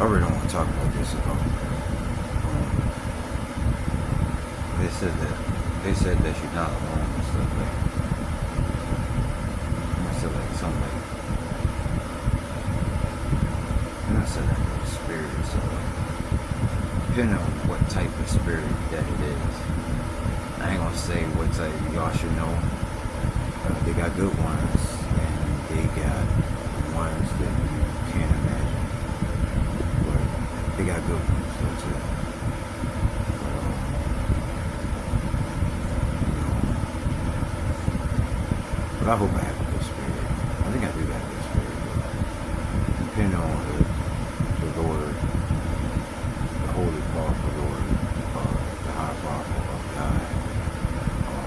I really don't want to talk about this at all. They said that you're not alone and stuff like. I said like something like. And I said that the spirit is depending on what type of spirit that it is. I ain't gonna say what type. Y'all should know. They got good ones and they got ones that you can't imagine. But they got good ones though too. But I hope I have a good spirit. I think I do have a good spirit. Depending on the Lord, the Holy Powerful Lord, the High Powerful of God.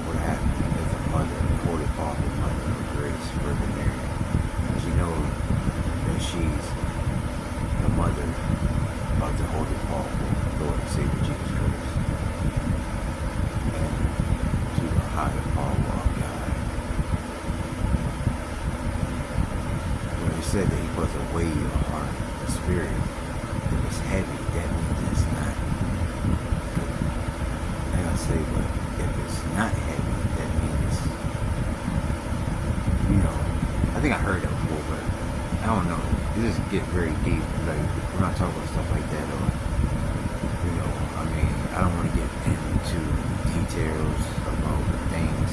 What happened is the Mother, the Holy Powerful Mother of Grace, Virgin Mary. As you know that she's the Mother of the Holy Powerful Lord and Savior Jesus Christ. And to the higher power of God. When he said that he puts away your heart, the spirit, if it's heavy, that means it's not good. And I say, but if it's not heavy, that means, I think I heard that before, but I don't know. It just get very deep. Like, we're not talking about stuff like that, or, I don't want to get into details about things.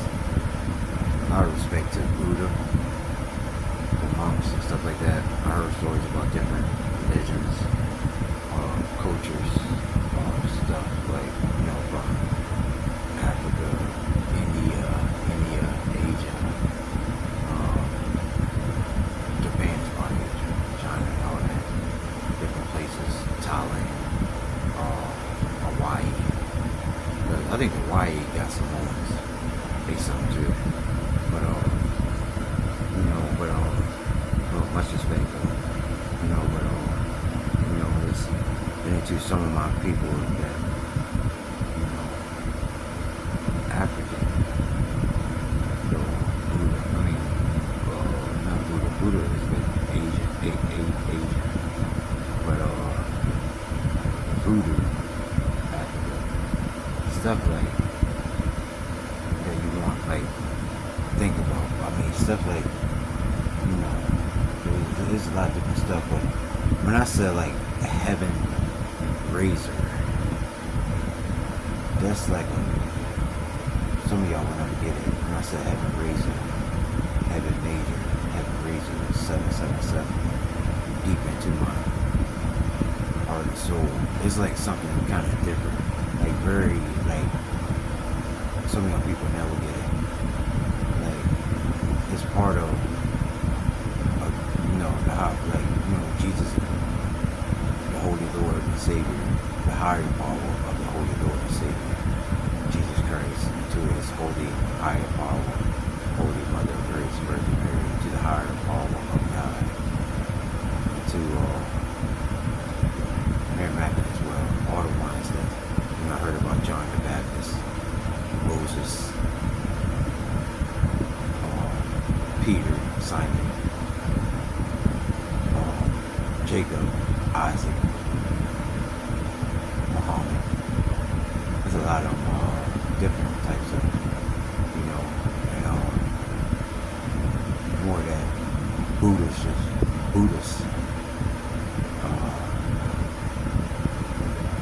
Out of respect to Buddha, the monks and stuff like that. I heard stories about different religions, cultures, stuff like, from Africa, India, Asia, Japan's part of Asia, China, and all that. Different places, Thailand, Hawaii. I think Hawaii got some ones. They some too. But much respect though. It's into some of my people that, African, Buddha, not Buddha, Buddha is like Asian, but, voodoo, Africa, stuff like, that you want, like, think about, stuff like, there's a lot of different stuff, but when I said like heaven razor, that's like some of y'all will never get it. When I said heaven razor, heaven major, heaven razor, 777, deep into my heart and soul. It's like something kind of different, like very, like, some of y'all people never get it. Like, it's part of the high, Jesus, the Holy Lord and Savior, the higher power of the Holy Lord and Savior, Jesus Christ, to his holy, higher power, Holy Mother of Grace, Virgin Mary, to the higher power of God, to Mary Magdalene as well, all the ones that, I heard about John the Baptist, Moses, Peter, Simon, Jacob, Isaac, Muhammad. There's a lot of different types of, more of that Buddhist,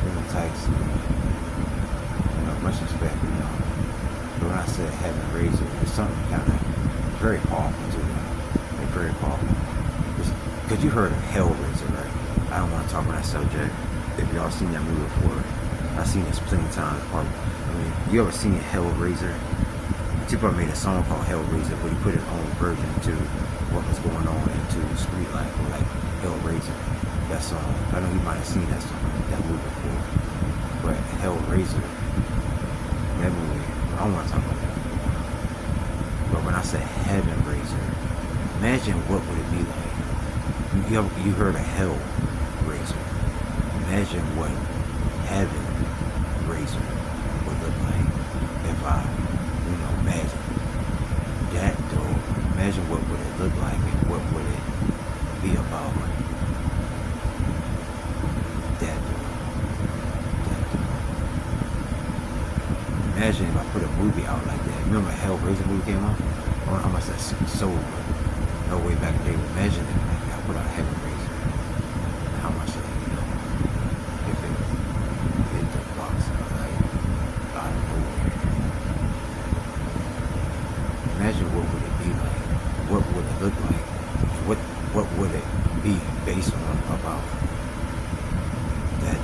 different types, much respect, But when I said heaven razor, it's something kind of very powerful to me. Like, very powerful. Because you heard of Hellraiser, right? I don't want to talk about that subject. If y'all seen that movie before, I've seen this plenty of times. You ever seen Hellraiser? Tupac made a song called Hellraiser, but he put his own version to what was going on into street life, or like Hellraiser. That song, I know you might have seen that song, that movie before. But Hellraiser, that movie, I don't want to talk about that. But when I said Heaven Raiser, imagine what would it be like. You heard of Hell Raiser. Imagine what Heaven Raiser would look like if I, imagine that though. Imagine what would it look like and what would it be about. No way back then they would measure it like that without a heavy razor. How much of it, if it hit the box like out of nowhere. Imagine what would it be like? What would it look like? What would it be based on about that?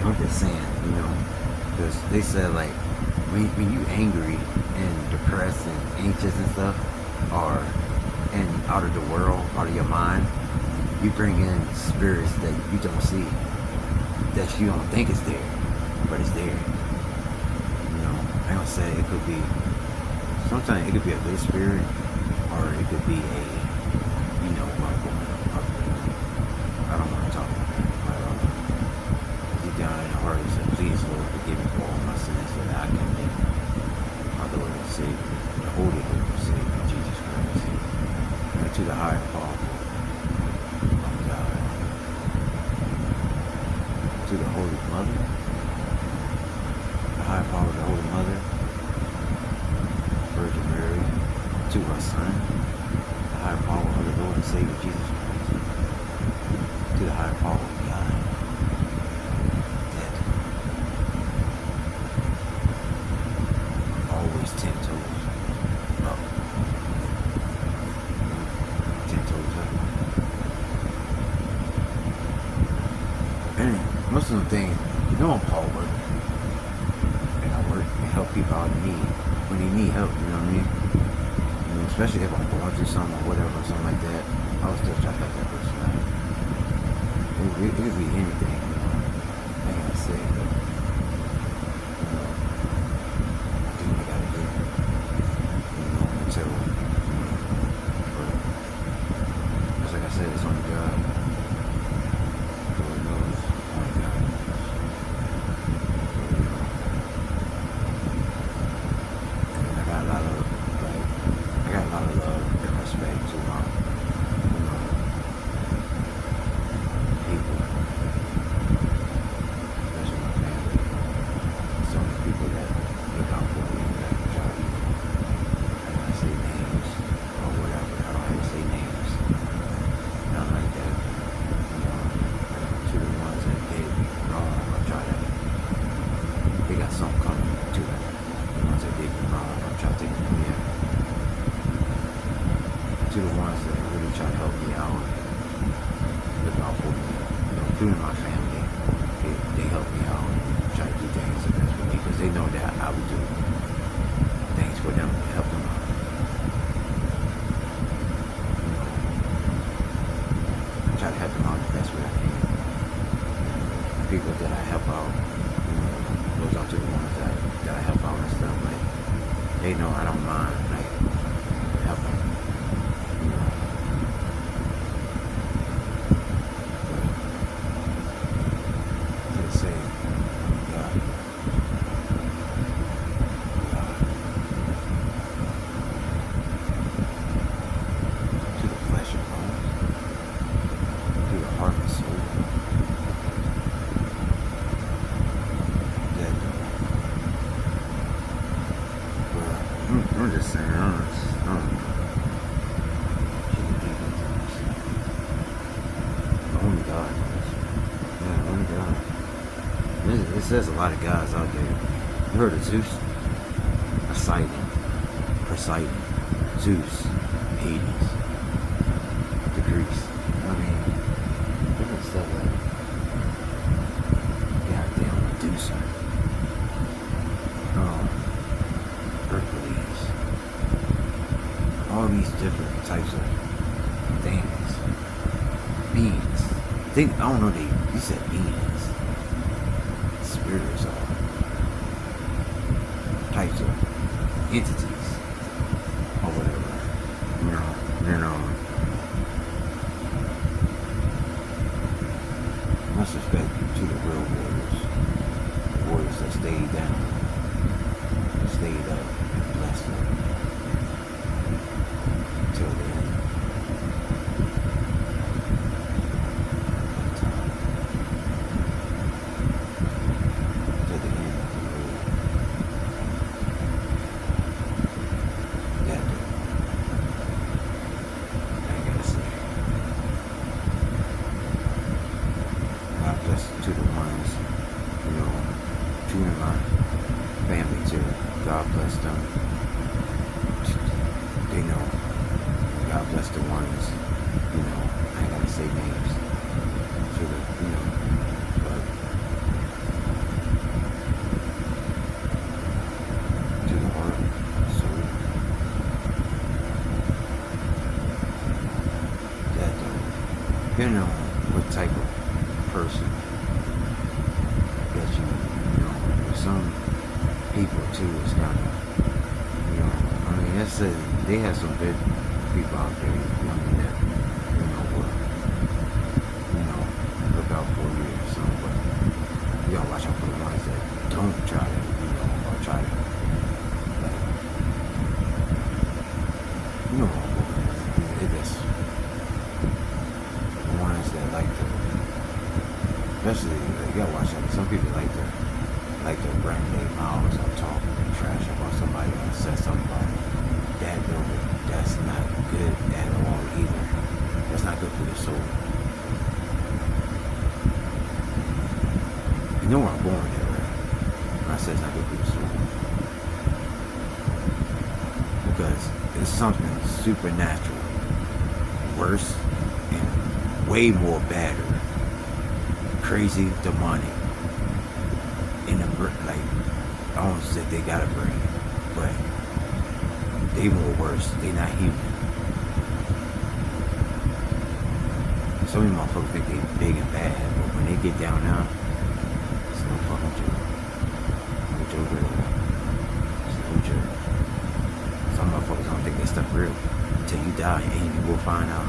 I'm just saying, because they said like when you angry and depressed and anxious and stuff, or and out of the world, out of your mind, you bring in spirits that you don't see, that you don't think is there, but it's there. I don't say it could be. Sometimes it could be a good spirit, or it could be a, I don't want to talk about that. But deep down in the heart, he said, "Please, Lord, forgive me for all my sins, so that I can be my Lord and Savior, the Holy Lord and Savior, Jesus Christ, and to the higher powerful of God, to the Holy Mother, the higher power of the Holy Mother, Virgin Mary, to her Son, the higher power of the Lord and Savior, Jesus Christ, to the higher power of God, that always 10 toes up, 10 toes up. And most of the things, I'm Paul working, and I work and help people out in need. When they need help, you know what I mean? Especially if I'm going through something or whatever, something like that, I would still try to help that person out. It could be anything, I ain't gonna say, but, I do what I gotta do, until, but, just like I said, it's only God. Lord knows, only God knows. And I got a lot of love and respect to my, people, especially my family. So many people that look out for me, that try to, I don't say names or whatever. I don't have to say names. Nothing like that. To the ones that did wrong, I try to, they got something coming to them. The ones that did me wrong, I try to take them in. To the ones that really try to help me out, look out for me, including my family, they help me out, try to do things the best for me, because they know that I would do things for them to help them out. I try to help them out the best way I can. The people that I help out, goes out to the ones that I help out and stuff, like, they know I don't mind, like, helping. I'm just saying, I don't know. Only God knows. Yeah, only God. It says a lot of gods out there. You heard of Zeus? Poseidon, Zeus, Hades, the Greeks. I mean, different stuff like goddamn Medusa. Hercules. All these different types of things. Beings. I don't know, you said beings. Spirits are types of entities or whatever. Much respect to the real warriors that stayed down, stayed up, and blessed them till the end. Till the end of the road. those, I ain't gotta say names. To the, but to the heart, soul, that depending on what type of person that some people too is kind of, they have some good people out there, that, will, look out for you or something, but you gotta watch out for the ones that don't try to, or try to, like, it is the ones that like to, especially, you gotta watch out, some people like to bring their mouths or talk trash about somebody or say something about that, that's not good at all either. That's not good for your soul. You know where I'm going there, right? When I say it's not good for your soul. Because it's something supernatural, worse, and way more badder, crazy, demonic, in the, like, I don't say they got a brain, but they more worse. They not human. Some of you motherfuckers think they big and bad, but when they get down now, it's no fucking joke. No joke at all. It's no joke. Some motherfuckers don't think they stuff real until you die, and you will find out.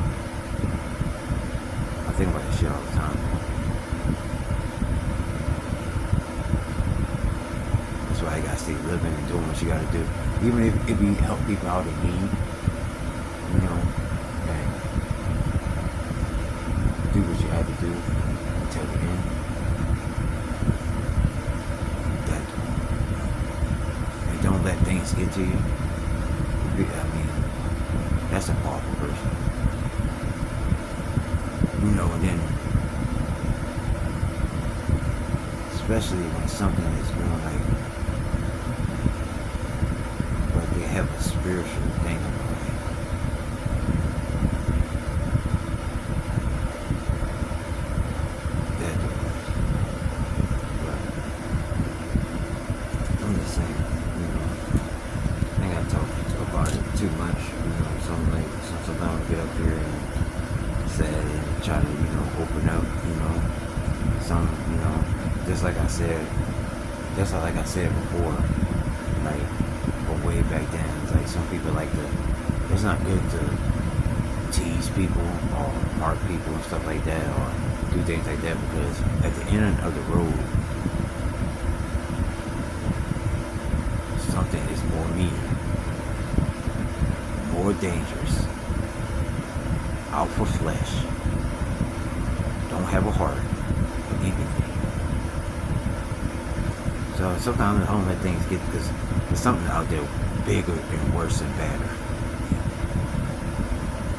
I think about that shit all the time. That's why you gotta stay living and doing what you gotta do. Even if you help people out in need, and do what you have to do until the end. And don't let things get to you. That's a powerful person. And then, especially when something is going like they have a spiritual thing about it. That, I'm just saying, I ain't gotta talk about it too much, sometimes I get up here and sad and try to, open up, some, just like I said before, like, but way back then, it's like some people like to, it's not good to tease people or mark people and stuff like that, or do things like that, because at the end of the road, something is more mean, more dangerous, out for flesh, don't have a heart for anything. So sometimes I don't let things get, because there's something out there bigger and worse and badder.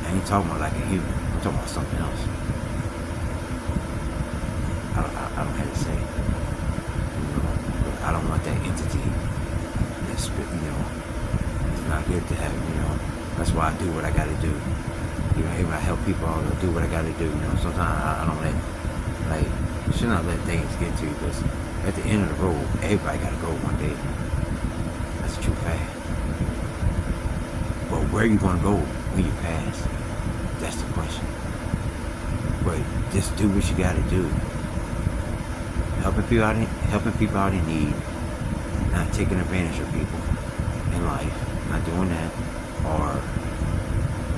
I ain't talking about like a human, I'm talking about something else. I don't have to say, but I don't want that entity that's, it's not good to have, that's why I do what I gotta do. Even I help people out, I do what I gotta do, sometimes I don't let, like, you should not let things get to you, because at the end of the road, everybody gotta go one day. That's a true fact. But where you gonna go when you pass? That's the question. But just do what you gotta do. Helping people out in need, not taking advantage of people in life, not doing that, or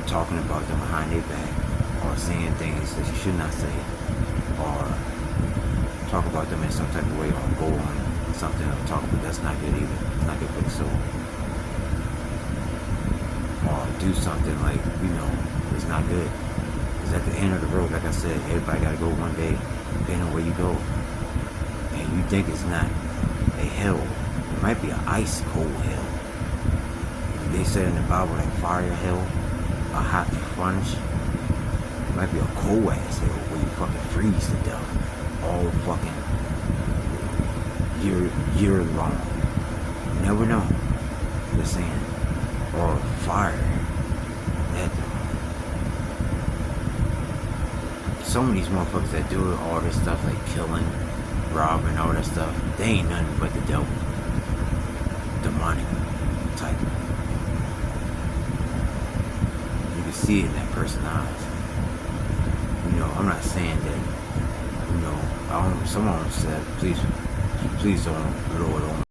talking about them behind their back, or saying things that you should not say, or talk about them in some type of way, or go on something or talk about, that's not good either. It's not good for the soul. Or do something like, it's not good. Because at the end of the road, like I said, everybody got to go one day, depending on where you go. And you think it's not a hell. It might be an ice cold hell. They said in the Bible that fire hell, a hot furnace. It might be a cold ass hell where you fucking freeze to death. All fucking year long. You never know. Just saying. Or fire. That some of these motherfuckers that do all this stuff, like killing, robbing, all that stuff, they ain't nothing but the devil. Demonic type. You can see it in that person's eyes. You know, I'm not saying that, you know, someone said, please don't, Lord, don't